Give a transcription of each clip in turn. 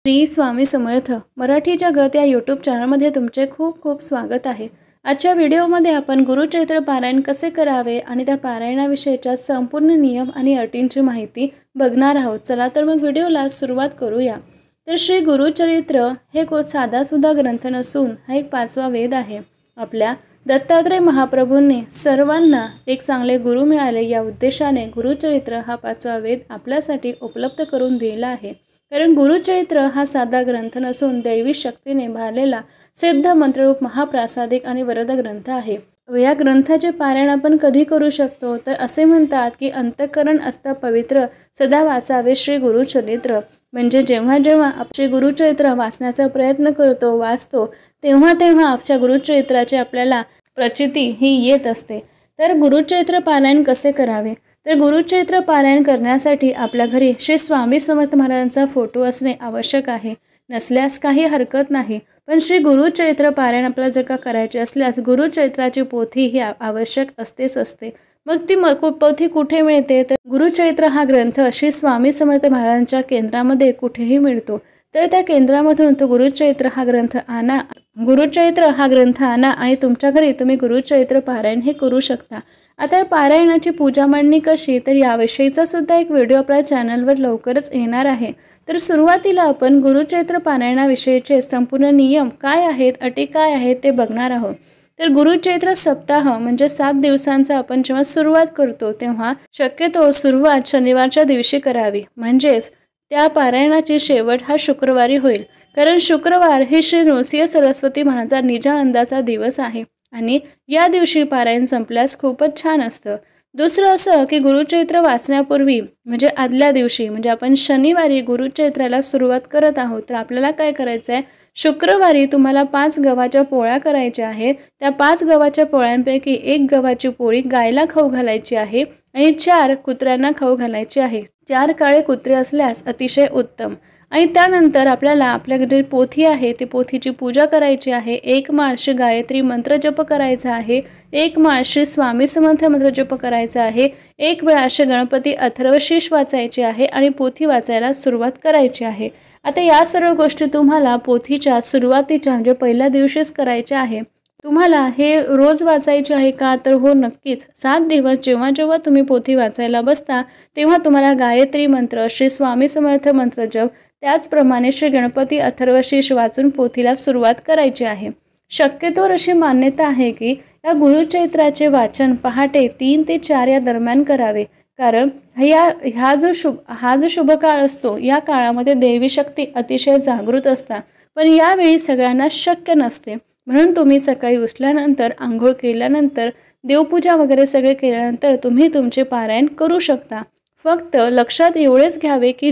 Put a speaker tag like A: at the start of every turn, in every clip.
A: श्री स्वामी समर्थ मराठी जगत या यूट्यूब चॅनलमध्ये तुमचे खूप खूप स्वागत आहे। आजच्या व्हिडिओमध्ये आपण गुरुचरित्र पारायण कसे करावे आणि त्या पारायणाविषयीच्या संपूर्ण नियम आणि अटींची माहिती बघणार आहोत। चला तर मग व्हिडिओला सुरुवात करूया। तर श्री गुरुचरित्र हे साधा सुद्धा ग्रंथ नसून हा एक 5वा वेद आहे। आपल्या दत्तात्रय महाप्रभूंनी सर्वांना एक चांगले गुरु मिळाले या उद्देशाने गुरुचरित्र हा 5वा वेद आपल्यासाठी उपलब्ध करून दिला आहे। कारण गुरुचरित्र हा साधा ग्रंथ नसून दैवी शक्तीने भरलेला सिद्ध मंत्ररूप महाप्रासादिक आणि वरद ग्रंथ आहे। या ग्रंथाचे पारायण आपण कधी करू शकतो तर असे म्हणतात की अंतःकरण असता पवित्र सदा वाचावे श्री गुरुचरित्र। म्हणजे जेव्हा जेव्हा श्री गुरुचरित्र वाचण्याचा प्रयत्न करतो वाचतो तेव्हा तेव्हा आपल्या गुरुचरित्राची आपल्याला प्रचिती ही येत असते। तर गुरुचरित्र पारायण कसे करावे तर गुरुचरित्र पारायण करण्यासाठी आपल्या घरी श्री स्वामी समर्थ महाराजांचा फोटो असणे आवश्यक आहे। नसल्यास काही हरकत नाही, पण श्री गुरुचरित्र पारायण आपल्याला जर का करायचे असल्यास गुरुचरित्राची पोथी ही आवश्यक असते। मग ती पोथी कुठे मिळते तर गुरुचरित्र हा ग्रंथ श्री स्वामी समर्थ महाराजांच्या केंद्रामध्ये कुठेही मिळतो। तर त्या केंद्रामधून तो गुरुचरित्र हा ग्रंथ आणा आणि तुमच्या घरी तुम्ही गुरुचरित्र पारायण हे करू शकता। आता पारायणाची पूजा मांडणी कशी तर याविषयीचा सुद्धा एक व्हिडिओ आपल्या चॅनलवर लवकरच येणार आहे। तर सुरुवातीला आपण गुरुचरित्र पारायणाविषयीचे संपूर्ण नियम काय आहेत, अटी काय आहेत ते बघणार आहोत। तर गुरुचरित्र सप्ताह म्हणजे 7 दिवसांचा आपण जेव्हा सुरुवात करतो तेव्हा शक्यतो सुरुवात शनिवारच्या दिवशी करावी। म्हणजेच त्या पारायणाची शेवट हा शुक्रवारी होईल। कारण शुक्रवार हे श्री नृसिंह सरस्वती महाराजांचा निजानंदाचा दिवस आहे आणि या दिवशी पारायण संपल्यास खूपच छान असतं। दुसरं असं की गुरुचरित्र वाचण्यापूर्वी म्हणजे आदल्या दिवशी म्हणजे आपण शनिवारी गुरुचरित्राला सुरुवात करत आहोत तर आपल्याला काय करायचं आहे, शुक्रवारी तुम्हाला 5 गव्हाच्या पोळ्या करायच्या आहेत। त्या 5 गव्हाच्या पोळ्यांपैकी 1 गव्हाची पोळी गायला खाऊ घालायची आहे आणि 4 कुत्र्यांना खाऊ घालायची आहे। 4 काळे कुत्रे असल्यास अतिशय उत्तम। आणि त्यानंतर आपल्याला आपल्याकडे पोथी आहे ती पोथीची पूजा करायची आहे। 1 माळ श्री गायत्री मंत्र जप करायचा आहे, 1 माळ श्री स्वामी समर्थ मंत्र जप करायचा आहे, 1 वेळा श्री गणपती अथर्वशीर्ष वाचायचे आहे आणि पोथी वाचायला सुरुवात करायची आहे। आता या सर्व गोष्टी तुम्हाला पोथीच्या सुरुवातीच्या म्हणजे पहिल्या दिवशीच करायच्या आहे। तुम्हाला हे रोज वाचायचे आहे का तर हो नक्कीच। 7 दिवस जेव्हा जेव्हा तुम्ही पोथी वाचायला बसता तेव्हा तुम्हाला गायत्री मंत्र श्री स्वामी समर्थ मंत्र जप त्याचप्रमाणे श्री गणपती अथर्वशीर्ष वाचून पोथीला सुरुवात करायची आहे। शक्यतोवर अशी मान्यता आहे की या गुरुचरित्राचे वाचन पहाटे 3 ते 4 या दरम्यान करावे। कारण हा जो शुभ काळ असतो या काळामध्ये देवी शक्ती अतिशय जागृत असतात, पण यावेळी सगळ्यांना शक्य नसते। म्हणून तुम्ही सकाळी उठल्यानंतर आंघोळ केल्यानंतर देवपूजा वगैरे सगळे केल्यानंतर तुम्ही तुमचे पारायण करू शकता। फक्त लक्षात एवढेच घ्यावे की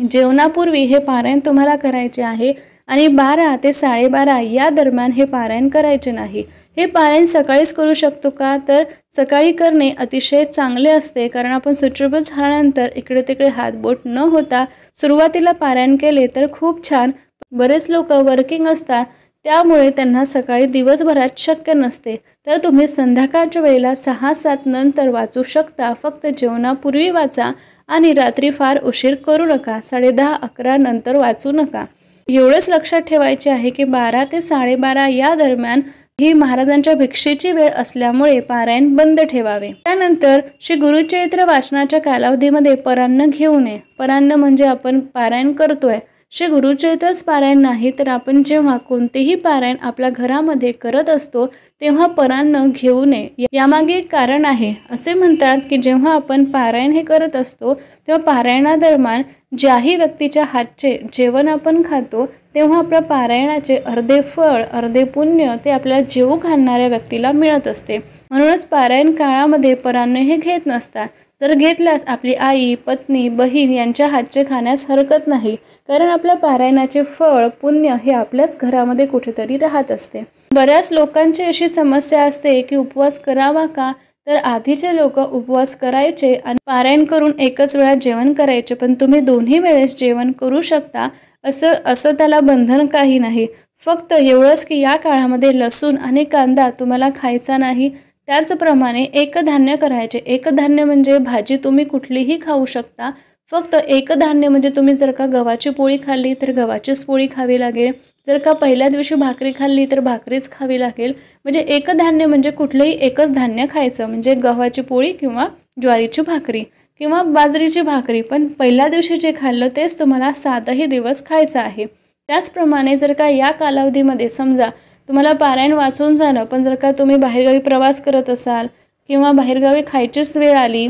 A: जेवणापूर्वी हे पारायण तुम्हाला करायचे आहे आणि 12 ते 12:30 या दरम्यान हे पारायण करायचे नाही। हे पारायण सकाळीच करू शकतो का तर सकाळी करणे अतिशय चांगले असते। कारण आपण सुचिर्भूत झाल्यानंतर इकडे तिकडे हातबोट न होता सुरुवातीला पारायण केले तर खूप छान। बरेच लोक वर्किंग असतात त्यामुळे त्यांना सकाळी दिवसभरात शक्य नसते, तर तुम्ही संध्याकाळच्या वेळेला 6-7 नंतर वाचू शकता। फक्त जेवणापूर्वी वाचा आणि रात्री फार उशीर करू नका, 10:30-11 नंतर वाचू नका। एवढेच लक्षात ठेवायचे आहे की 12 ते 12:30 या दरम्यान ही महाराजांच्या भिक्षेची वेळ असल्यामुळे पारायण बंद ठेवावे। त्यानंतर श्री गुरुचरित्र वाचनाच्या कालावधीमध्ये परान्न घेऊ नये। परान्न म्हणजे आपण पारायण करतोय श्री गुरुचरित्रच पारायण नाही तर आपण जेव्हा कोणतेही पारायण आपल्या घरामध्ये करत असतो तेव्हा परान्न घेऊ नये। यामागे एक कारण आहे। असे म्हणतात की जेव्हा आपण पारायण हे करत असतो तेव्हा पारायणादरम्यान ज्याही व्यक्तीच्या हातचे जेवण आपण खातो तेव्हा आपल्या पारायणाचे अर्धे फळ अर्धे पुण्य ते आपल्याला जेवू घालणाऱ्या व्यक्तीला मिळत असते। म्हणूनच पारायण काळामध्ये परान्न हे घेत नसतात। जर घेतल्यास आपली आई, पत्नी, बहीण यांच्या हातचे खाण्यास हरकत नाही, कारण आपल्या पारायणाचे फळ पुण्य हे आपल्याच घरामध्ये कुठेतरी राहत असते। बऱ्याच लोकांची अशी समस्या असते की उपवास करावा का तर आधीचे लोक उपवास करायचे आणि पारायण करून एकच वेळा जेवण करायचे, पण तुम्ही दोन्ही वेळेस जेवण करू शकता असं त्याला बंधन काही नाही। फक्त एवढंच की या काळामध्ये लसूण आणि कांदा तुम्हाला खायचा नाही। त्याचप्रमाणे एकधान्य करायचे। एकधान्य म्हणजे भाजी तुम्ही कुठलीही खाऊ शकता, फक्त एकधान्य म्हणजे तुम्ही जर का गव्हाची पोळी खाल्ली तर गव्हाचीच पोळी खावी लागेल, जर का पहिल्या दिवशी भाकरी खाल्ली तर भाकरीच खावी लागेल. म्हणजे एकधान्य म्हणजे कुठलंही एकच धान्य खायचं, म्हणजे गव्हाची पोळी किंवा ज्वारीची भाकरी किंवा बाजरीची भाकरी, पण पहिल्या दिवशी जे खाल्लं तेच तुम्हाला 7ही दिवस खायचं आहे. त्याचप्रमाणे जर का या कालावधीमध्ये समजा तुम्हाला पारायण वाचून झालं, पण जर का तुम्ही बाहेरगावी प्रवास करत असाल किंवा बाहेरगावी खायचीच वेळ आली,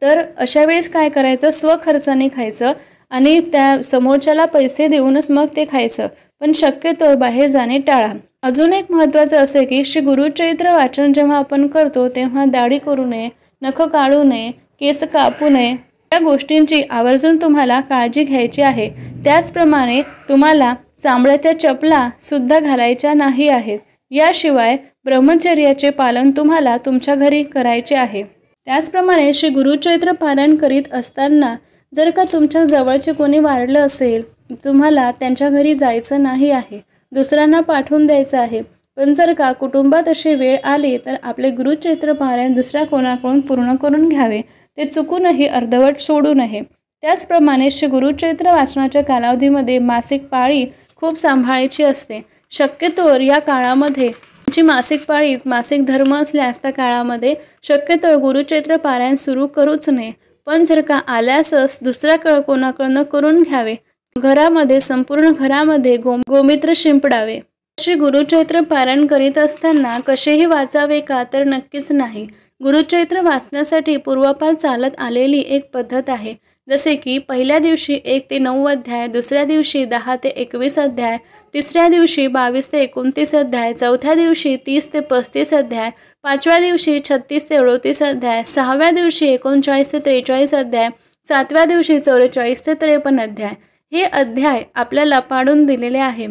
A: तर अशा वेळेस काय करायचं, स्वखर्चाने खायचं आणि त्या समोरच्याला पैसे देऊनच मग ते खायचं, पण शक्यतो बाहेर जाणे टाळा. अजून एक महत्त्वाचं असं की श्री गुरुचरित्र वाचन जेव्हा आपण करतो तेव्हा दाढी करू नये, नख काढू नये, केस कापू नये, या गोष्टींची आवर्जून तुम्हाला काळजी घ्यायची आहे. त्याचप्रमाणे तुम्हाला चामड्याच्या चपला सुद्धा घालायच्या नाही आहेत. याशिवाय ब्रह्मचर्याचे पालन तुम्हाला तुमच्या घरी करायचे आहे. त्याचप्रमाणे श्री गुरुचरित्र पारायण करीत असताना जर का तुमच्या जवळचे कोणी वारलं असेल, तुम्हाला त्यांच्या घरी जायचं नाही आहे, दुसऱ्यांना पाठवून द्यायचं आहे. पण जर का कुटुंबात अशी वेळ आली तर आपले गुरुचरित्र पारायण दुसऱ्या कोणाकडून पूर्ण करून घ्यावे, ते चुकूनही अर्धवट सोडू नये. त्याचप्रमाणे श्री गुरुचरित्र वाचनाच्या कालावधीमध्ये मासिक पाळी खूप सांभाळायची असते. शक्यतोवर या काळामध्ये जी मासिक पाळी मासिक धर्म असल्यास त्या काळामध्ये शक्यतो गुरुचरित्र पारायण सुरू करूच नये. पण जर का आल्यासच दुसऱ्याकडं कोणाकडनं करून घ्यावे. घरामध्ये संपूर्ण घरामध्ये गोमित्र शिंपडावे. श्री गुरुचरित्र पारायण करीत असताना कसेही वाचावे का, तर नक्कीच नाही. गुरुचरित्र वाचण्यासाठी पूर्वापार चालत आलेली एक पद्धत आहे. जसे की पहिल्या दिवशी 1 ते 9 अध्याय, दुसऱ्या दिवशी 10 ते 21 अध्याय, तिसऱ्या दिवशी 22 ते 29 अध्याय, चौथ्या दिवशी 30 ते 35 अध्याय, पाचव्या दिवशी 36 ते 38 अध्याय, सहाव्या दिवशी 39 ते 43 अध्याय, सातव्या दिवशी 44 ते 53 अध्याय. हे अध्याय आपल्याला पाडून दिलेले आहे.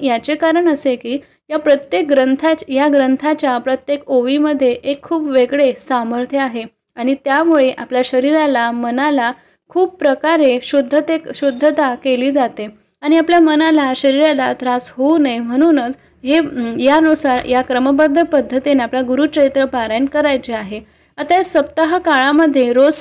A: याचे कारण असे की या ग्रंथाच्या प्रत्येक ओवीमध्ये एक खूप वेगळे सामर्थ्य आहे आणि त्यामुळे आपल्या शरीराला मनाला खूप प्रकारे शुद्धता केली जाते आणि आपल्या मनाला शरीराला त्रास होऊ नये म्हणूनच यानुसार या क्रमबद्ध पद्धतीने आपल्या गुरुचरित्र पारायण करायचे आहे. आता या सप्ताह काळामध्ये रोज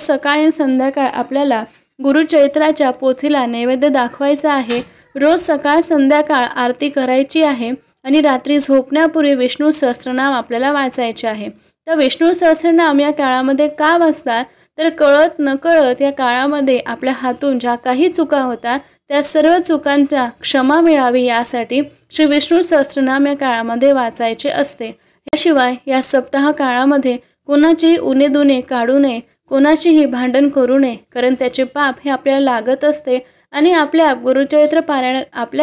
A: सकाळी संध्याकाळ आपल्याला गुरुचरित्राच्या पोथीला नैवेद्य दाखवायचा आहे. रोज सकाळ संध्याकाळ आरती करायची आहे आणि रात्री झोपण्यापूर्वी विष्णू सहस्त्रनाम आपल्याला वाचायचे आहे. तर विष्णू सहस्त्रनाम या काळामध्ये का वाचतात, तर कळत नकळत या काळामध्ये आपल्या हातून ज्या काही चुका होतात त्या सर्व चुकांच्या क्षमा मिळावी यासाठी श्री विष्णू सहस्त्रनाम या काळामध्ये वाचायचे असते. याशिवाय या सप्ताह काळामध्ये कोणाचीही उणे काढू नये, कोणाचीही भांडण करू नये, कारण त्याचे पाप हे आपल्याला लागत असते आणि आपल्या गुरुचरित्र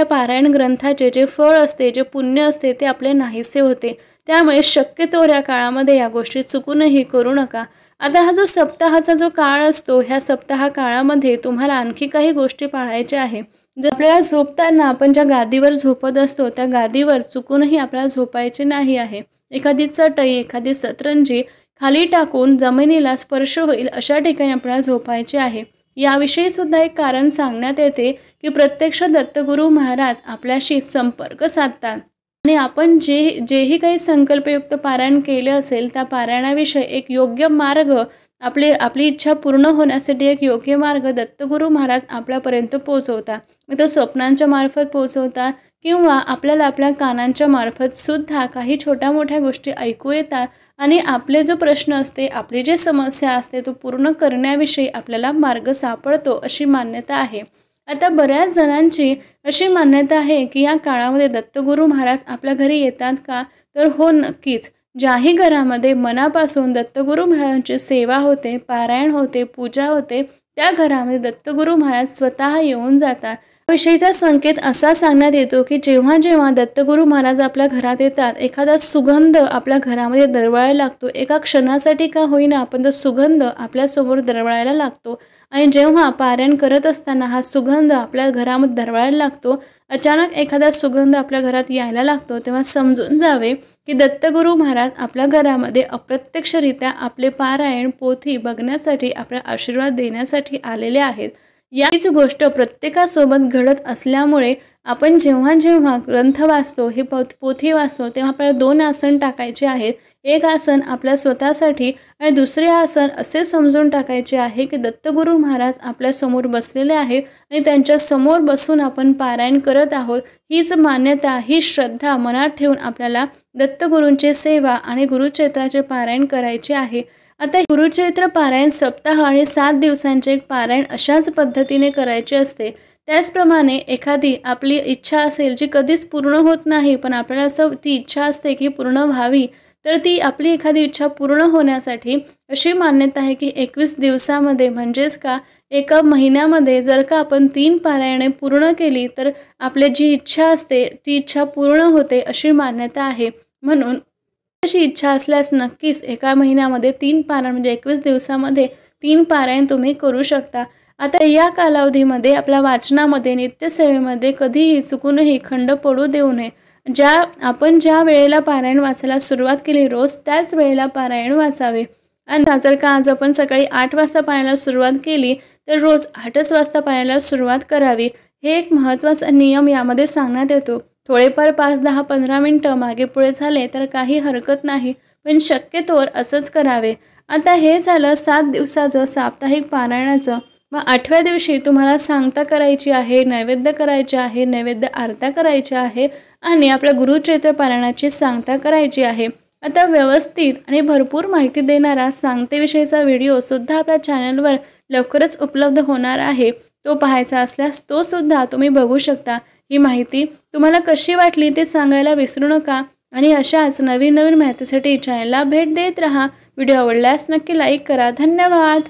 A: पारायण ग्रंथाचे जे फळ असते, जे पुण्य असते ते आपले नाहीसे होते. त्यामुळे शक्यतो या काळामध्ये या गोष्टी चुकूनही करू नका. आता हा जो सप्ताहाचा जो काळ असतो, ह्या सप्ताह काळामध्ये तुम्हाला आणखी काही गोष्टी पाळायच्या आहे. जर आपल्याला झोपताना आपण ज्या गादीवर झोपत असतो त्या गादीवर चुकूनही आपल्याला झोपायचे नाही आहे. एखादी चटई, एखादी सतरंजी खाली टाकून जमिनीला स्पर्श होईल अशा ठिकाणी आपल्याला झोपायचे आहे. याविषयी सुद्धा एक कारण सांगण्यात येते की प्रत्यक्ष दत्तगुरू महाराज आपल्याशी संपर्क साधतात आणि आपण जेही काही संकल्पयुक्त पारायण केले असेल त्या पारायणाविषयी एक योग्य मार्ग, आपली इच्छा पूर्ण होण्यासाठी एक योग्य मार्ग दत्तगुरू महाराज आपल्यापर्यंत पोहोचवतात. मग तो स्वप्नांच्या मार्फत पोहोचवतात किंवा आपल्याला आपल्या कानांच्या मार्फत सुद्धा काही छोट्या मोठ्या गोष्टी ऐकू येतात आणि आपले जो प्रश्न असते, आपली जी समस्या असते तो पूर्ण करण्याविषयी आपल्याला मार्ग सापडतो अशी मान्यता आहे. आता बऱ्याच जणांची अशी मान्यता आहे की या काळामध्ये दत्तगुरू महाराज आपल्या घरी येतात का, तर हो नक्कीच. ज्याही घरामध्ये मनापासून दत्तगुरू महाराजांची सेवा होते, पारायण होते, पूजा होते, त्या घरामध्ये दत्तगुरू महाराज स्वतः येऊन जातात. विषयीचा संकेत असा सांगण्यात येतो की जेव्हा जेव्हा दत्तगुरू महाराज आपल्या घरात येतात, एखादा सुगंध आपल्या घरामध्ये दरवळायला लागतो. एका क्षणासाठी का होईना आपण तो सुगंध आपल्यासमोर दरवळायला लागतो आणि जेव्हा पारायण करत असताना हा सुगंध आपल्या घरामध्ये दरवळायला लागतो, अचानक एखादा सुगंध आपल्या घरात यायला लागतो, तेव्हा समजून जावे की दत्तगुरू महाराज आपल्या घरामध्ये अप्रत्यक्षरित्या आपले पारायण पोथी बघण्यासाठी, आपला आशीर्वाद देण्यासाठी आलेले आहेत. याच गोष्ट प्रत्येकासोबत घडत असल्यामुळे आपण जेव्हा जेव्हा ग्रंथ वाचतो, हे पोथी वाचतो, तेव्हा आपल्याला 2 आसन टाकायचे आहेत. एक आसन आपल्या स्वतःसाठी आणि दुसरे आसन असे समजून टाकायचे आहे की दत्तगुरू महाराज आपल्या समोर बसलेले आहेत आणि त्यांच्या समोर बसून आपण पारायण करत आहोत। हीच मान्यता, ही श्रद्धा मनात ठेवून आपल्याला दत्तगुरूंची सेवा आणि गुरुचरित्राचे पारायण करायचे आहे। आता गुरुचरित्र पारायण सप्ताह आणि 7 दिवसांचे एक पारायण अशाच पद्धतीने करायचे असते। त्याचप्रमाणे एखादी आपली इच्छा असेल जी कधीच पूर्ण होत नाही, पण आपल्याला असं ती इच्छा असते की पूर्ण व्हावी, तर ती आपली एखादी इच्छा पूर्ण होण्यासाठी अशी मान्यता आहे की 21 दिवसामध्ये म्हणजेच का एका महिन्यामध्ये जर का आपण 3 पारायणे पूर्ण केली तर आपली जी इच्छा असते ती इच्छा पूर्ण होते अशी मान्यता आहे। म्हणून अशी इच्छा असल्यास नक्कीच एका महिन्यामध्ये 3 पारायण म्हणजे 21 दिवसामध्ये 3 पारायण तुम्ही करू शकता। आता या कालावधीमध्ये आपल्या वाचनामध्ये, नित्यसेवेमध्ये कधीही चुकूनही खंड पडू देऊ नये। आपण ज्या वेळेला पारायण वाचायला सुरुवात केली रोज त्याच वेळेला पारायण वाचावे। आणि जर का आज आपण सकाळी 8 वाजता पारायणाला सुरुवात केली तर रोज 8च वाजता पारायणाला सुरुवात करावी। हे एक महत्त्वाचा नियम यामध्ये सांगण्यात येतो। थोडेफार 5, 10, 15 मिनिटं मागे पुढे झाले तर काही हरकत नाही, पण शक्यतोवर असंच करावे। आता हे झालं 7 दिवसाचं साप्ताहिक पारायणाचं। मग 8व्या दिवशी तुम्हाला सांगता करायची आहे, नैवेद्य करायचे आहे, नैवेद्य आरत्या करायच्या आहे आणि आपल्या गुरुचरित्र पारायणाची सांगता करायची आहे। आता व्यवस्थित आणि भरपूर माहिती देणारा सांगतेविषयीचा व्हिडिओसुद्धा आपल्या चॅनलवर लवकरच उपलब्ध होणार आहे। तो पाहायचा असल्यास तो सुद्धा तुम्ही बघू शकता। ही माहिती तुम्हाला कशी वाटली ते सांगायला विसरू नका आणि अशाच नवीन माहितीसाठी चॅनलला भेट देत राहा। व्हिडिओ आवडल्यास नक्की लाईक करा। धन्यवाद।